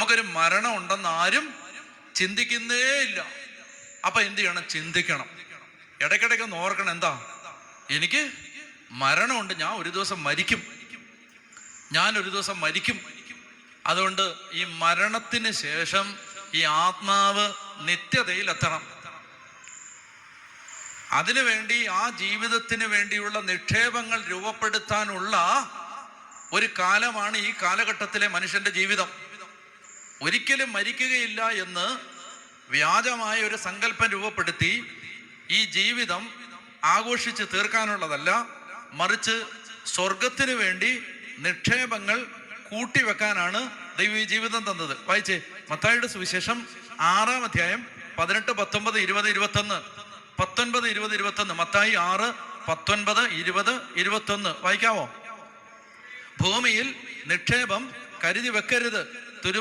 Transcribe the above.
നമുക്കൊരു മരണം ഉണ്ടെന്ന് ആരും ചിന്തിക്കുന്നേ ഇല്ല. അപ്പൊ എന്ത് ചെയ്യണം? ചിന്തിക്കണം. ഇടയ്ക്കിടയ്ക്ക് ഒന്ന് ഓർക്കണം, എന്താ, എനിക്ക് മരണമുണ്ട്, ഞാൻ ഒരു ദിവസം മരിക്കും. അതുകൊണ്ട് ഈ മരണത്തിന് ശേഷം ഈ ആത്മാവ് നിത്യതയിലെത്തണം. അതിനുവേണ്ടി ആ ജീവിതത്തിന് വേണ്ടിയുള്ള നിക്ഷേപങ്ങൾ രൂപപ്പെടുത്താനുള്ള ഒരു കാലമാണ് ഈ കാലഘട്ടത്തിലെ മനുഷ്യന്റെ ജീവിതം. ഒരിക്കലും മരിക്കുകയില്ല എന്ന് വ്യാജമായ ഒരു സങ്കല്പം രൂപപ്പെടുത്തി ഈ ജീവിതം ആഘോഷിച്ച് തീർക്കാനുള്ളതല്ല, മറിച്ച് സ്വർഗത്തിന് വേണ്ടി നിക്ഷേപങ്ങൾ കൂട്ടിവെക്കാനാണ് ദൈവം ഈ ജീവിതം തന്നത്. വായിച്ചേ, മത്തായിയുടെ സുവിശേഷം 6-ാം അധ്യായം 18, 19, 20, 21. 19, 20, 21. മത്തായി 6, 19, 20, 21 വായിക്കാവോ? ഭൂമിയിൽ നിക്ഷേപം കരുതി വെക്കരുത്,